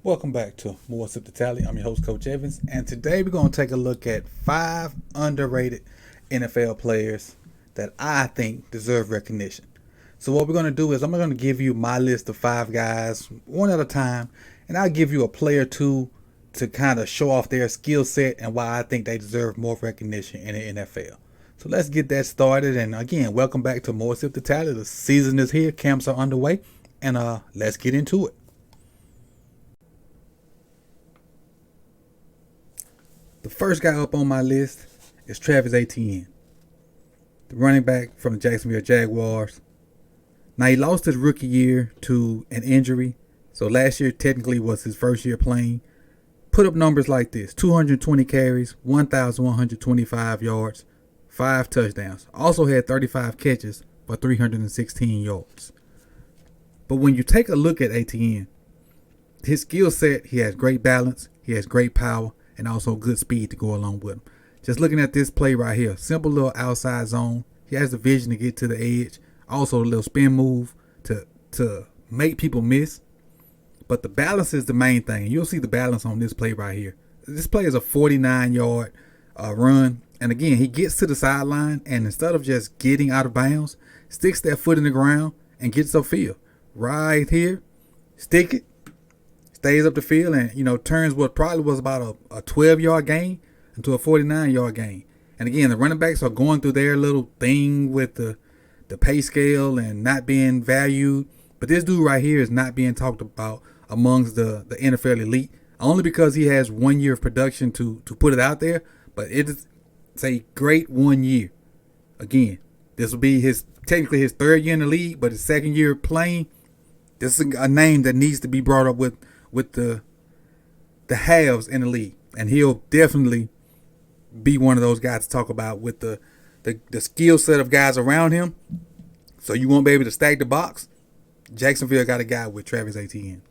Welcome back to More Sip the Tally. I'm your host, Coach Evans, and today we're going to take a look at 5 underrated NFL players that I think deserve recognition. So what we're going to do is I'm going to give you my list of 5 guys, one at a time, and I'll give you a player or two to kind of show off their skill set and why I think they deserve more recognition in the NFL. So let's get that started. And again, welcome back to More Sip the Tally. The season is here, camps are underway, and let's get into it. The first guy up on my list is Travis Etienne, the running back from the Jacksonville Jaguars. Now, he lost his rookie year to an injury, so last year technically was his first year playing. Put up numbers like this: 220 carries, 1,125 yards, 5 touchdowns. Also had 35 catches for 316 yards. But when you take a look at Etienne, his skill set, he has great balance, he has great power, and also good speed to go along with him. Just looking at this play right here, simple little outside zone. He has the vision to get to the edge. Also a little spin move to make people miss. But the balance is the main thing. You'll see the balance on this play right here. This play is a 49-yard run. And again, he gets to the sideline, and instead of just getting out of bounds, sticks that foot in the ground and gets upfield. Right here, stick it. Stays up the field and, turns what probably was about a 12-yard gain into a 49-yard gain. And again, the running backs are going through their little thing with the pay scale and not being valued. But this dude right here is not being talked about amongst the NFL elite, only because he has 1 year of production to put it out there. But it's a great 1 year. Again, this will be technically his 3rd year in the league, but his 2nd year playing. This is a name that needs to be brought up with the halves in the league, and he'll definitely be one of those guys to talk about with the skill set of guys around him. So you won't be able to stack the box. Jacksonville got a guy with Travis Etienne.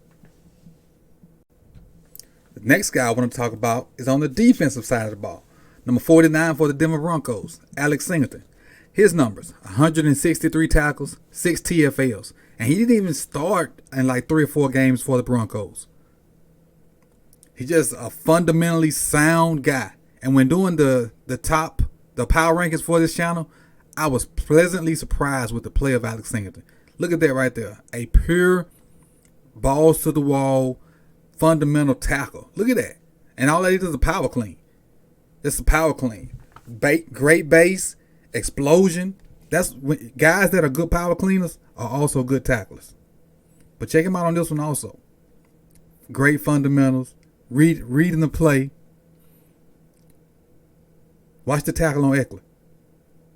The next guy I want to talk about is on the defensive side of the ball. Number 49 for the Denver Broncos, Alex Singleton. His numbers: 163 tackles, 6 TFLs, and he didn't even start in like 3 or 4 games for the Broncos. He's just a fundamentally sound guy. And when doing the power rankings for this channel, I was pleasantly surprised with the play of Alex Singleton. Look at that right there. A pure balls to the wall, fundamental tackle. Look at that. And all that is a power clean. It's a power clean. Great base, explosion. That's when guys that are good power cleaners are also good tacklers. But check him out on this one also. Great fundamentals. Reading the play. Watch the tackle on Eckler.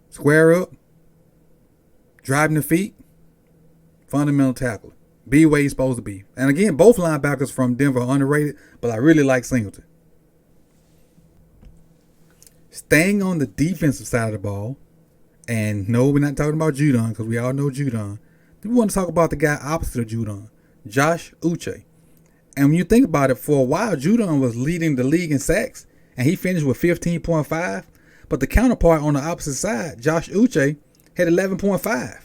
Square up. Driving the feet. Fundamental tackler. Be where he's supposed to be. And again, both linebackers from Denver are underrated, but I really like Singleton. Staying on the defensive side of the ball, and no, we're not talking about Judon because we all know Judon. We want to talk about the guy opposite of Judon, Josh Uche. And when you think about it, for a while, Judon was leading the league in sacks, and he finished with 15.5. But the counterpart on the opposite side, Josh Uche, had 11.5.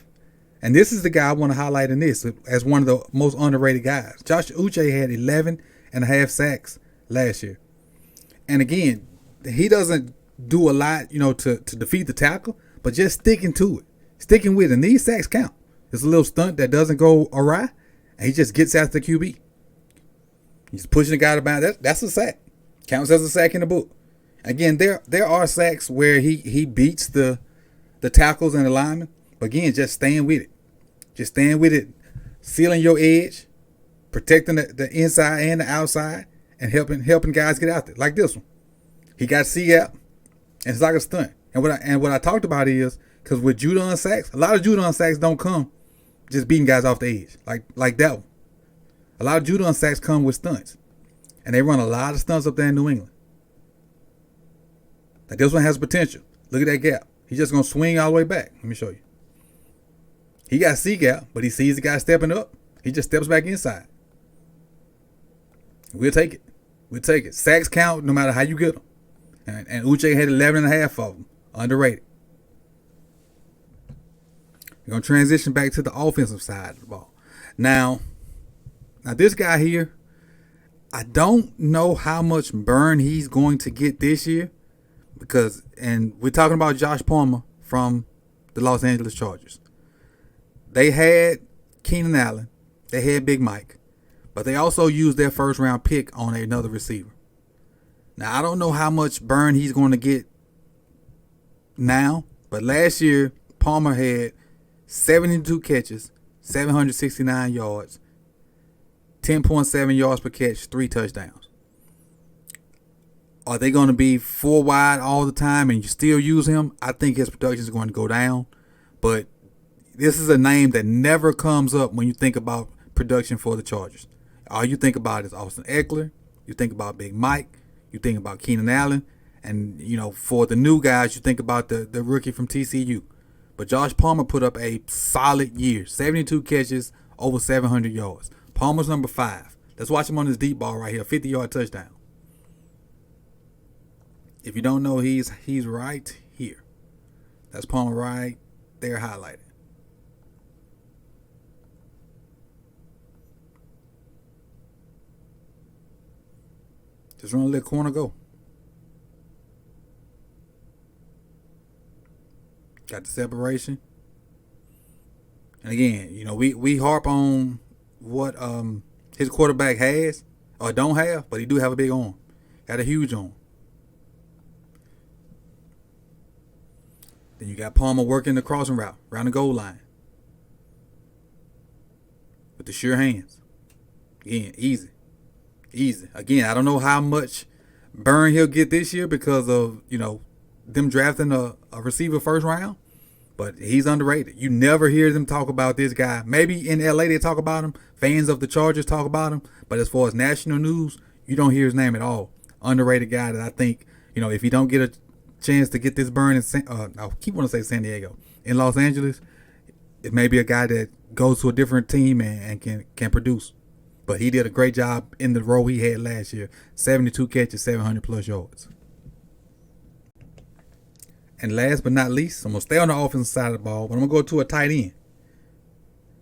And this is the guy I want to highlight in this as one of the most underrated guys. Josh Uche had 11.5 sacks last year. And again, he doesn't do a lot, to defeat the tackle, but just sticking to it, sticking with it. And these sacks count. It's a little stunt that doesn't go awry, and he just gets after the QB. He's pushing the guy to bound. That's a sack. Counts as a sack in the book. Again, there are sacks where he beats the tackles and the linemen. But again, just staying with it. Just staying with it, sealing your edge, protecting the inside and the outside, and helping guys get out there. Like this one. He got C-gap, and it's like a stunt. And what I talked about is, because with Judon sacks, a lot of Judon sacks don't come just beating guys off the edge. Like that one. A lot of Judon sacks come with stunts. And they run a lot of stunts up there in New England. Now this one has potential. Look at that gap. He's just going to swing all the way back. Let me show you. He got C-gap, but he sees the guy stepping up. He just steps back inside. We'll take it. We'll take it. Sacks count no matter how you get them. And Uche had 11.5 of them. Underrated. We're going to transition back to the offensive side of the ball. Now this guy here, I don't know how much burn he's going to get this year and we're talking about Josh Palmer from the Los Angeles Chargers. They had Keenan Allen. They had Big Mike. But they also used their first round pick on another receiver. Now, I don't know how much burn he's going to get now. But last year, Palmer had 72 catches, 769 yards, 10.7 yards per catch, 3 touchdowns. Are they going to be 4 wide all the time and you still use him? I think his production is going to go down. But this is a name that never comes up when you think about production for the Chargers. All you think about is Austin Eckler. You think about Big Mike. You think about Keenan Allen. And, for the new guys, you think about the rookie from TCU. But Josh Palmer put up a solid year. 72 catches, over 700 yards. Palmer's number 5. Let's watch him on this deep ball right here. 50-yard touchdown. If you don't know, he's right here. That's Palmer right there highlighted. Just run a little corner go. Got the separation. And again, we harp on what his quarterback has or don't have, but he do have a big arm. Got a huge arm. Then you got Palmer working the crossing route around the goal line with the sure hands. Again, easy. Again, I don't know how much burn he'll get this year because of, them drafting a receiver first round. But he's underrated. You never hear them talk about this guy. Maybe in LA they talk about him. Fans of the Chargers talk about him. But as far as national news, you don't hear his name at all. Underrated guy that I think, if he don't get a chance to get this burn in I keep wanting to say San Diego. In Los Angeles, it may be a guy that goes to a different team and can produce. But he did a great job in the role he had last year. 72 catches, 700 plus yards. And last but not least, I'm going to stay on the offensive side of the ball, but I'm going to go to a tight end.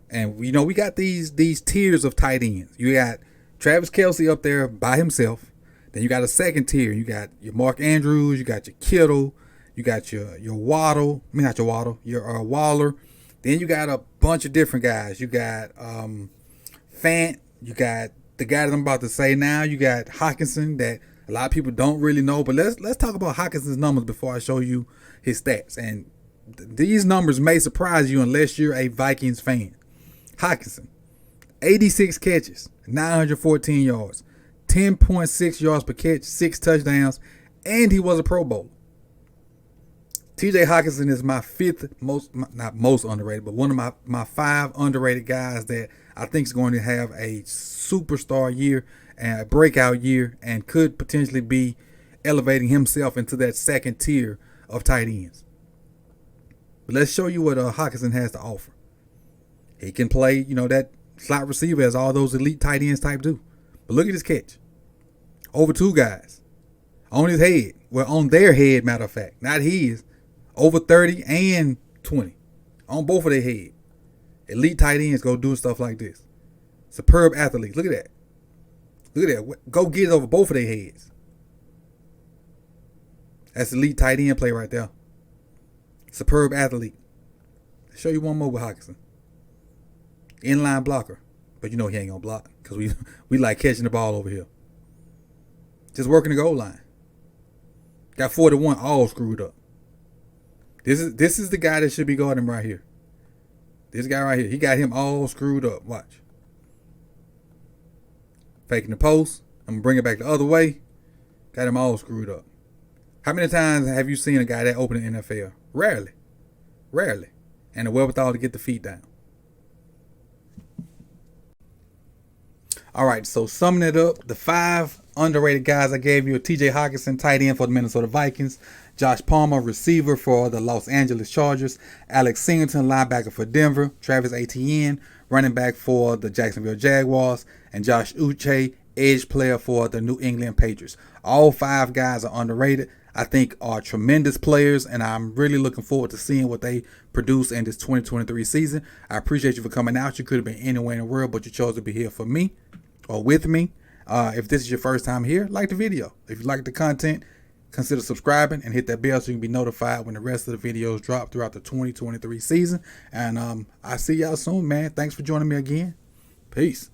And, we got these tiers of tight ends. You got Travis Kelce up there by himself. Then you got a second tier. You got your Mark Andrews. You got your Kittle. You got your Waddle. I mean, not your Waddle. Your Waller. Then you got a bunch of different guys. You got Fant. You got the guy that I'm about to say now. You got Hockenson that a lot of people don't really know. But let's talk about Hockenson's numbers before I show you his stats. And these numbers may surprise you unless you're a Vikings fan. Hockenson, 86 catches, 914 yards, 10.6 yards per catch, 6 touchdowns, and he was a Pro Bowler. TJ Hockenson is my 5th not most underrated, but one of my 5 underrated guys that I think is going to have a superstar year and a breakout year and could potentially be elevating himself into that second tier of tight ends. But let's show you what Hockenson has to offer. He can play, that slot receiver as all those elite tight ends type do. But look at his catch. Over 2 guys. On his head. Well, on their head, matter of fact. Not his. Over 30 and 20. On both of their head. Elite tight ends go doing stuff like this. Superb athletes. Look at that. Look at that. Go get it over both of their heads. That's elite tight end play right there. Superb athlete. I'll show you one more with Hockenson. Inline blocker. But he ain't going to block. Because we like catching the ball over here. Just working the goal line. Got 41 all screwed up. This is the guy that should be guarding right here. This guy right here. He got him all screwed up. Watch. Faking the post. I'm going to bring it back the other way. Got him all screwed up. How many times have you seen a guy that open in the NFL? Rarely. And the wherewithal to get the feet down. All right, so summing it up, the 5 underrated guys I gave you are TJ Hockenson, tight end for the Minnesota Vikings, Josh Palmer, receiver for the Los Angeles Chargers, Alex Singleton, linebacker for Denver, Travis Etienne, running back for the Jacksonville Jaguars, and Josh Uche, edge player for the New England Patriots. All 5 guys are underrated. I think are tremendous players, and I'm really looking forward to seeing what they produce in this 2023 season. I appreciate you for coming out. You could have been anywhere in the world, but you chose to be here for me or with me. If this is your first time here, like the video. If you like the content, consider subscribing and hit that bell so you can be notified when the rest of the videos drop throughout the 2023 season. And I see y'all soon, man. Thanks for joining me again. Peace.